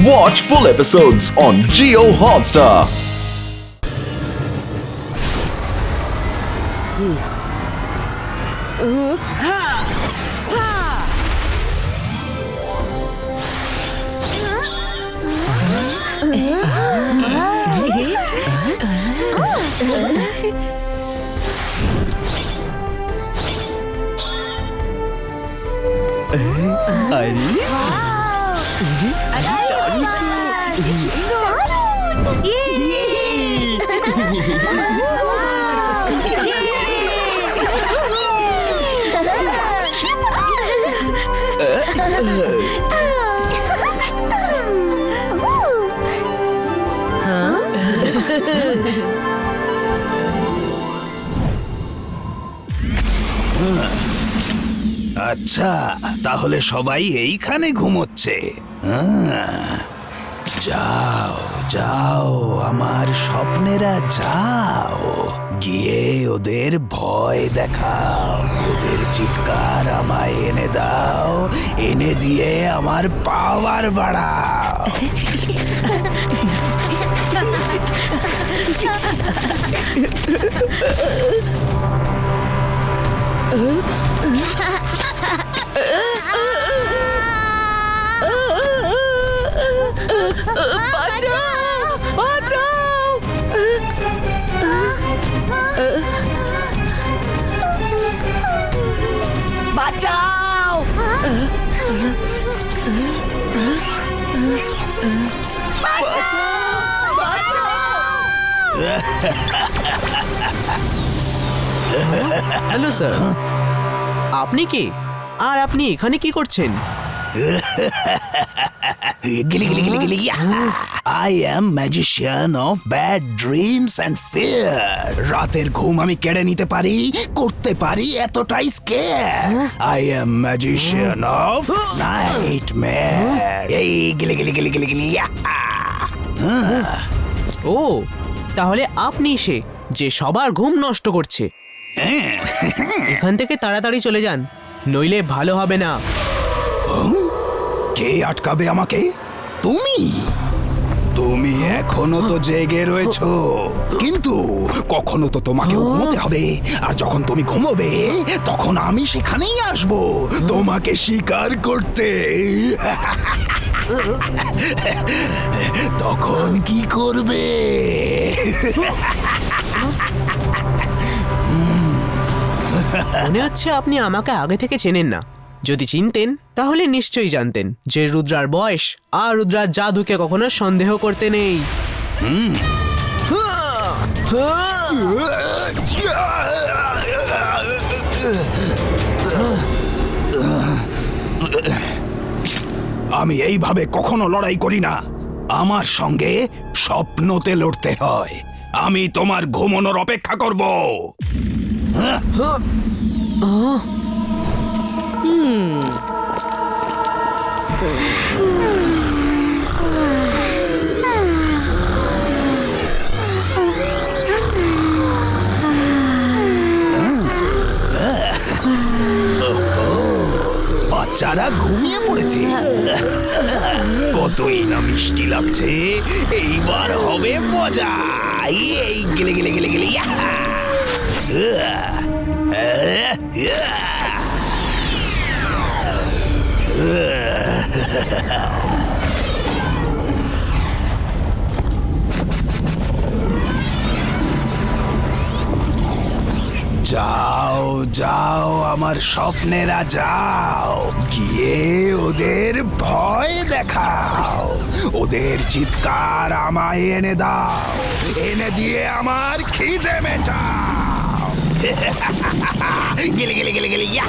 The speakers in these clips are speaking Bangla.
Watch full episodes on Jio Hotstar. আচ্ছা, তাহলে সবাই এইখানে ঘুমোচ্ছে। যাও যাও আমার স্বপ্নেরা, যাও গিয়ে ওদের ভয় দেখাও, ওদের চিৎকার আমায় এনে দাও, এনে দিয়ে আমার পাওয়ার বাড়াও। বাঁচাও! হ্যালো স্যার, আপনি কি? আর আপনি এখানে কি করছেন? I am magician of bad dreams and fear. রাতের ঘুম আমি কেড়ে নিতে পারি, করতে পারি এতটাই square. I am magician of nightmare. এই গিলি গিলি গিলি গিলি গিলি। ও, তাহলে আপনি সে যে সবার ঘুম নষ্ট করছে। এখান থেকে তাড়াতাড়ি চলে যান, নইলে ভালো হবে না। কে আটকাবে আমাকে? তুমি তুমি এখনো তো জেগে রয়েছো, কিন্তু কখনো তো তোমাকে ঘুমোতে হবে, আর যখন তুমি ঘুমোবে তখন আমি সেখানেই আসবো তোমাকে শিকার করতে। তখন কি করবে? মনে হচ্ছে আপনি আমাকে আগে থেকে চেনেন না। যদি চিনতেন তাহলে নিশ্চয়ই জানতেন যে রুদ্রার বয়স আর রুদ্রার জাদুকে কখনো সন্দেহ করতে নেই। আমি এইভাবে কখনো লড়াই করি না, আমার সঙ্গে স্বপ্নতে লড়তে হয়। আমি তোমার ঘুমানোর অপেক্ষা করব। বাচ্চারা ঘুমিয়ে পড়েছে, কতই না মিষ্টি লাগছে। এইবার হবে মজা। এই গেলে গেলে গেলে গেলে যাও যাও আমার স্বপ্নেরা, যাও গিয়ে ওদের ভয় দেখাও, ওদের চিৎকার আমায় এনে দাও, এনে দিয়ে আমার খিদে মেটাও। গেলে গেলে গেলে গেলে ইয়া।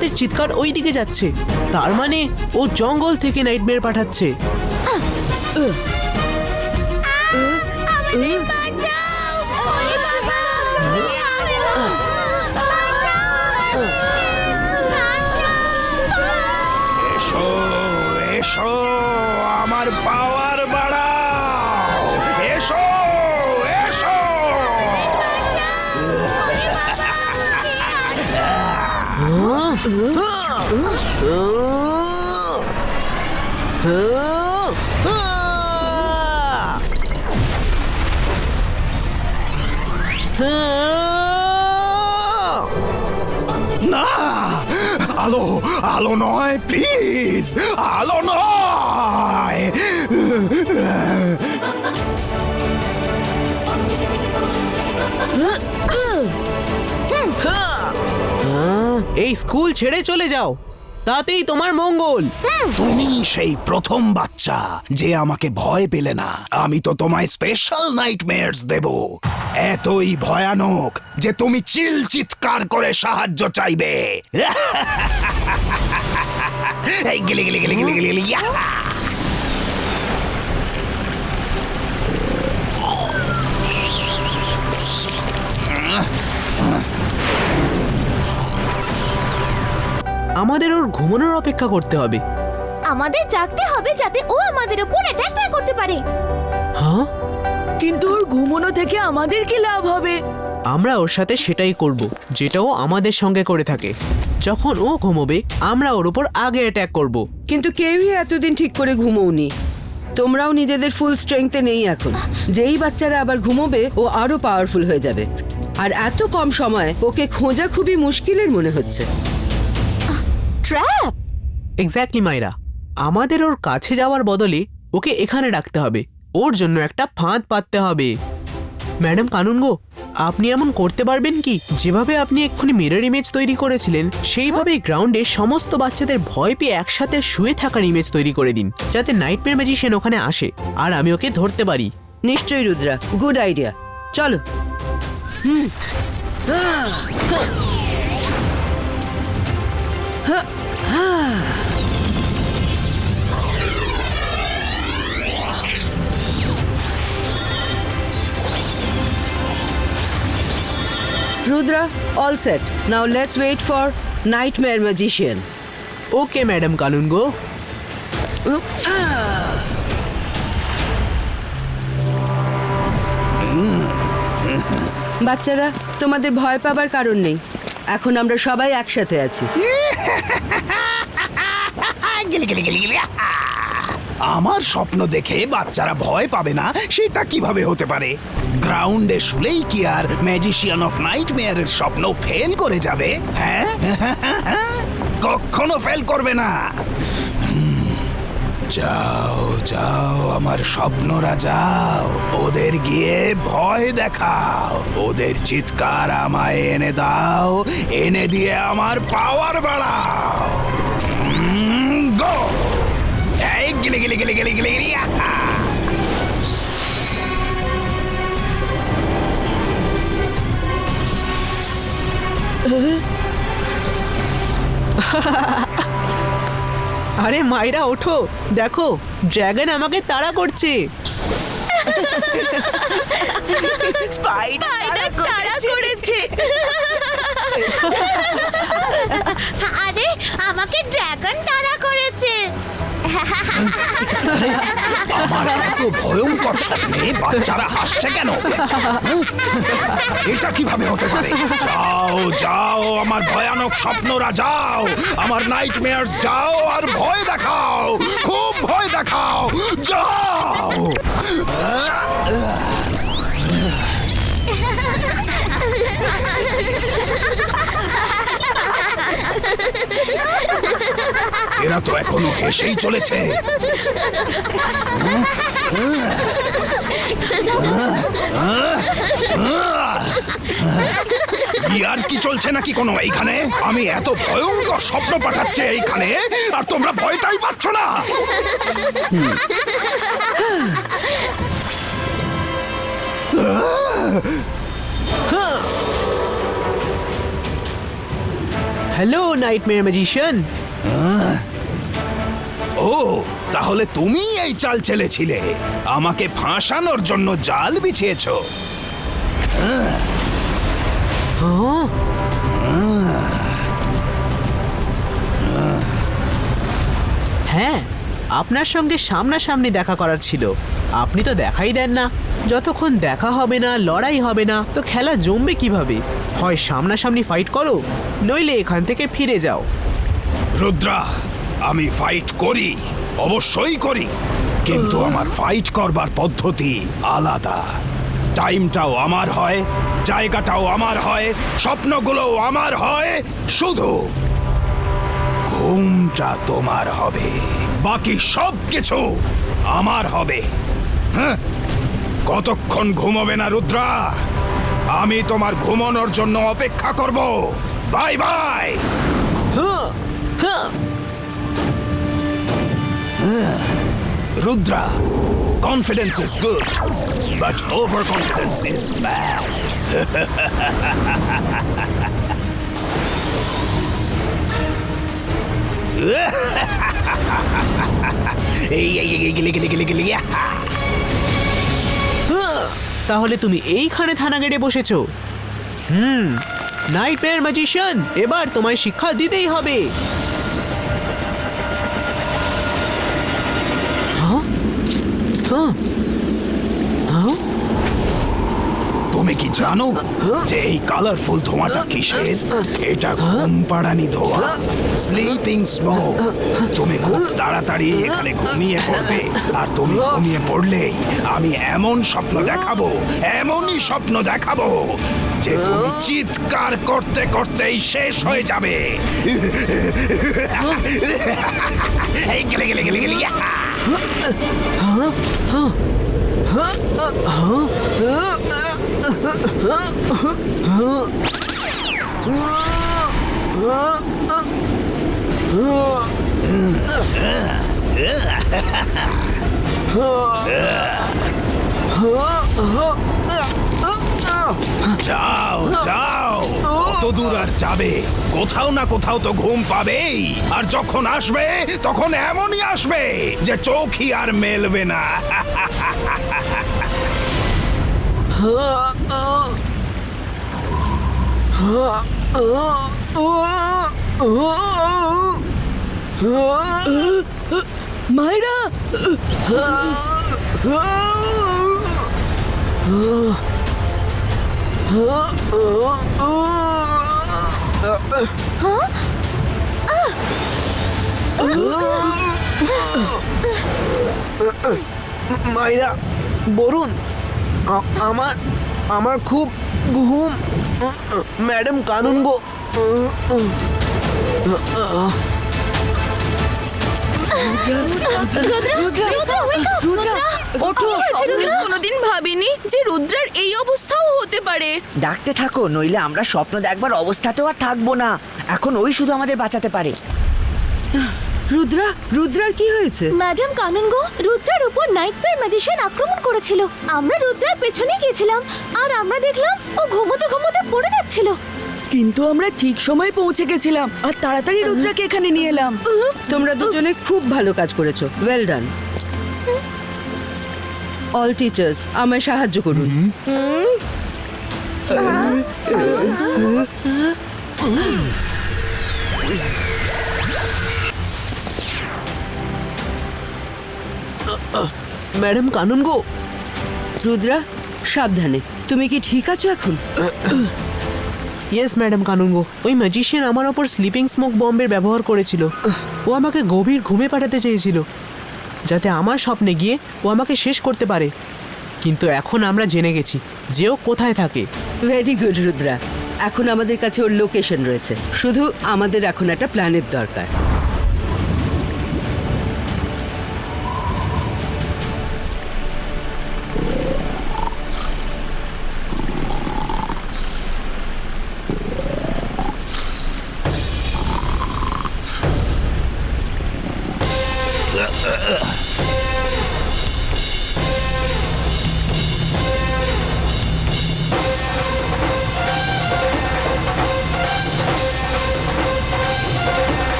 বাচ্চাদের চিৎকার ওই দিকে যাচ্ছে। তার মানে ও জঙ্গল থেকে নাইটমেয়ার পাঠাচ্ছে। আমাদের বাঁচাও! ওরে বাবা! এসো এসো, আমার পাওয়ার বাড়াও! এসো এসো! না, আলো আলো নয়, প্লিজ, আলো নয়। এই স্কুল ছেড়ে চলে যাও, তাতেই তোমার মঙ্গল। তুমি সেই প্রথম বাচ্চা যে আমাকে ভয় পেলে না। আমি তো তোমায় স্পেশাল নাইটমেয়ারস দেব, এতই ভয়ানক যে তুমি চিৎকার করে সাহায্য চাইবে। এই গিলি গিলি গিলি গিলি গিলি ইয়া! আমাদের ওর ঘুমানোর অপেক্ষা করতে হবে। আমাদের জাগতে হবে যাতে ও আমাদের উপর অ্যাটাক না করতে পারে। হ্যাঁ, কিন্তু ওর ঘুমোনো থেকে আমাদের কি লাভ হবে? আমরা ওর সাথে সেটাই করব যেটা ও আমাদের সঙ্গে করে থাকে। যখন ও ঘুমোবে আমরা ওর উপর আগে অ্যাটাক করব। কিন্তু কেউই এতদিন ঠিক করে ঘুমোওনি। তোমরাও নিজেদের ফুল স্ট্রেংথে নেই এখন। যেই বাচ্চারা আবার ঘুমোবে ও আরো পাওয়ারফুল হয়ে যাবে। আর এত কম সময় ওকে খোঁজা খুবই মুশকিলের মনে হচ্ছে। ট্র্যাপ! এক্স্যাক্টলি মাইরা, আমাদের ওর কাছে যাওয়ার বদলে ওকে এখানে রাখতে হবে। ওর জন্য একটা ফাঁদ পাততে হবে। ম্যাডাম কানুনগো, আপনি এমন করতে পারবেন কি যেভাবে আপনি এক্ষুনি মিরর ইমেজ তৈরি করেছিলেন সেইভাবে গ্রাউন্ডে সমস্ত বাচ্চাদের ভয় পেয়ে একসাথে শুয়ে থাকার ইমেজ তৈরি করে দিন, যাতে নাইটমেয়ার ম্যাজিশিয়ান ওখানে আসে আর আমি ওকে ধরতে পারি। নিশ্চয়ই রুদ্রা, গুড আইডিয়া। চলো। Rudra, all set. Now let's wait for Nightmare Magician. Okay madam kanungo. বাচ্চারা, তোমাদের ভয় পাবার কারণ নেই। এখন আমরা সবাই একসাথে আছি। গিলি গিলি গিলি গিলি! আমার স্বপ্ন দেখে বাচ্চারা ভয় পাবে না সেটা কিভাবে হতে পারে? গ্রাউন্ডে শুলেই কি আর ম্যাজিশিয়ান অফ নাইটমেয়ারের স্বপ্ন ফেল করে যাবে? হ্যাঁ, কখনো ফেল করবে না। যাও যাও আমার স্বপ্নরা, যাও, ওদের গিয়ে ভয় দেখাও। ওদের চিৎকার আমায় এনে দাও, এনে দিয়ে আমার পাওয়ার বাড়াও। গো! এই গিলি গিলি গিলি গিলি গিলি গিলি! আরে মাইরা ওঠো, দেখো ড্রাগন আমাকে তাড়া করছে। স্পাইডার তাড়া করেছে। আরে আমাকে ড্রাগন তাড়া করেছে। আমার এত ভয়ঙ্কর স্বপ্নে বাচ্চারা হাসছে কেন? এটা কিভাবে হতে পারে? যাও যাও আমার ভয়ানক স্বপ্নরা, যাও আমার নাইটমেয়ারস, যাও আর ভয় দেখাও, খুব ভয় দেখাও, যাও। এরা তো এখনো হেসেই চলেছে। আর কি চলছে নাকি কোনো এইখানে? আমি এত ভয়ঙ্কর স্বপ্ন পাঠাচ্ছি এইখানে আর তোমরা ভয়টাই পাচ্ছ না। Hello nightmare magician. ও তাহলে তুমি এই চাল চেলেছিলে, আমাকে ফাঁসানোর জন্য জাল বিছিয়েছো। হ্যাঁ, আপনার সঙ্গে সামনাসামনি দেখা করার ছিল, আপনি তো দেখাই দেন না। যতক্ষণ দেখা হবে না, লড়াই হবে না, তো খেলা জমবে কিভাবে? হয় সামনাসামনি ফাইট করো, নইলে এখান থেকে ফিরে যাও। রুদ্রা, আমি ফাইট করি, অবশ্যই করি, কিন্তু আমার ফাইট করবার পদ্ধতি আলাদা। টাইমটাও আমার হয়, জায়গাটাও আমার হয়, স্বপ্নগুলোও আমার হয়, শুধু ঘুমটা তোমার হবে, বাকি সব কিছু আমার হবে। হ্যাঁ, কতক্ষণ ঘুমোবে না রুদ্রা? আমি তোমার ঘুমানোর জন্য অপেক্ষা করব। Bye bye. Rudra, confidence is good, but overconfidence is bad. তাহলে তুমি এইখানে থানা গেড়ে বসেছো? নাইটমেয়ার ম্যাজিশিয়ান, এবার তোমায় শিক্ষা দিতেই হবে। তুমি কি জানো যে এই কালারফুল ধোঁয়াটা কিসের? এটা ঘুম পাড়ানি ধোঁয়া, স্লিপিং স্মোক। তুমি খুব তাড়াতাড়ি এখানে ঘুমিয়ে পড়বে, আর তুমি ঘুমিয়ে পড়লেই আমি এমন স্বপ্ন দেখাবো, এমনই স্বপ্ন দেখাবো যে তুমি চিৎকার করতে করতেই শেষ হয়ে যাবে। এই গেলে গেলে গেলে গেলে যাও যাও, কত দূর আর যাবে? কোথাও না কোথাও তো ঘুম পাবেই, আর যখন আসবে তখন এমনই আসবে যে চোখই আর মেলবে না। মায়েরা, মাইরা, বরুণ, আমার আমার খুব ঘুম। ম্যাডাম কানুন গো। কোনোদিন ভাবিনি যে রুদ্রার এই অবস্থাও হতে পারে। ডাকতে থাকো, নইলে আমরা স্বপ্ন দেখবার অবস্থাতেও আর থাকবো না। এখন ওই শুধু আমাদের বাঁচাতে পারে। রুদ্রা, রুদ্রার কি হয়েছে? ম্যাডাম কানুনগো, রুদ্রার উপর নাইটমেয়ার ম্যাজিশিয়ান আক্রমণ করেছিল। আমরা রুদ্রার পেছনে গেছিলাম, আর আমরা দেখলাম ও ঘুমোতে ঘুমোতে পড়ে যাচ্ছিল। কিন্তু আমরা ঠিক সময় পৌঁছে গেছিলাম আর তাড়াতাড়ি রুদ্রাকে এখানে নিয়ে এলাম। তোমরা দুজনে খুব ভালো কাজ করেছো, ওয়েল ডান। অল টিচার্স, আমায় সাহায্য করুন। ম্যাডাম কানুন গো। রুদ্রা, সাবধানে। তুমি কি ঠিক আছো এখন? ইয়েস ম্যাডাম কানুনগো, ওই ম্যাজিশিয়ান আমার ওপর স্লিপিং স্মোক বম্বের ব্যবহার করেছিল। ও আমাকে গভীর ঘুমে পাঠাতে চেয়েছিল, যাতে আমার স্বপ্নে গিয়ে ও আমাকে শেষ করতে পারে। কিন্তু এখন আমরা জেনে গেছি যে ও কোথায় থাকে। ভেরি গুড রুদ্রা, এখন আমাদের কাছে ওর লোকেশন রয়েছে। শুধু আমাদের এখন একটা প্ল্যানের দরকার।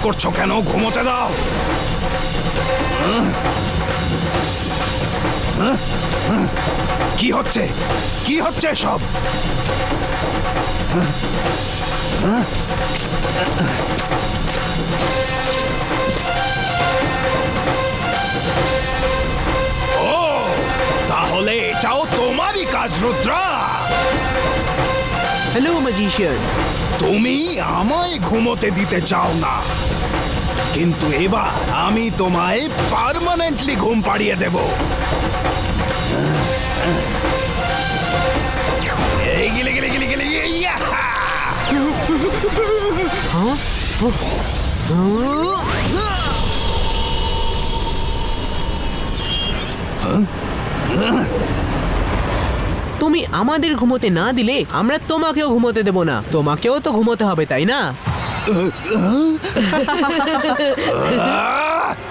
করছো কেন? ঘুমোতে দাও। কি হচ্ছে? কি হচ্ছে সব? ও, তাহলে এটাও তোমারই কাজ, রুদ্রা। Hello magician. তুমি আমায় ঘুমোতে দিতে চাও না, কিন্তু এবার আমি তোমায় পার্মানেন্টলি ঘুম পাড়িয়ে দেব। এই গিলে গিলে গিলে গিলে ইয়াহা! তুমি আমাদের ঘুমোতে না দিলে আমরা তোমাকেও ঘুমোতে দেব না। তোমাকেও তো ঘুমোতে হবে, তাই না?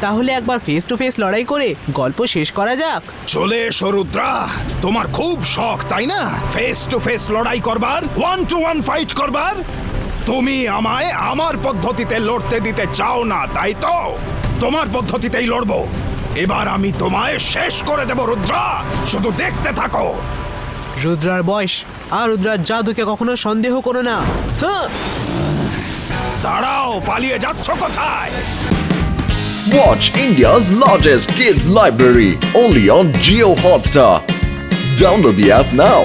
তাহলে একবার ফেস টু ফেস লড়াই করে গল্প শেষ করা যাক। চলে এসো রুদ্রা, তোমার খুব শখ তাই না ফেস টু ফেস লড়াই করবার, 1 to 1 ফাইট করবার। তুমি আমায় আমার পদ্ধতিতে লড়তে দিতে চাও না, তাই তো? তোমার পদ্ধতিতেই লড়বো। এবার আমি তোমায় শেষ করে দেব রুদ্রা, শুধু দেখতে থাকো। রুদ্রার বয়স আর রুদ্রার জাদুকে কখনো সন্দেহ করো না। হ্যাঁ। দাঁড়াও, পালিয়ে যাচ্ছ কোথায়? Watch India's largest kids library only on Geo Hotstar. Download the app now.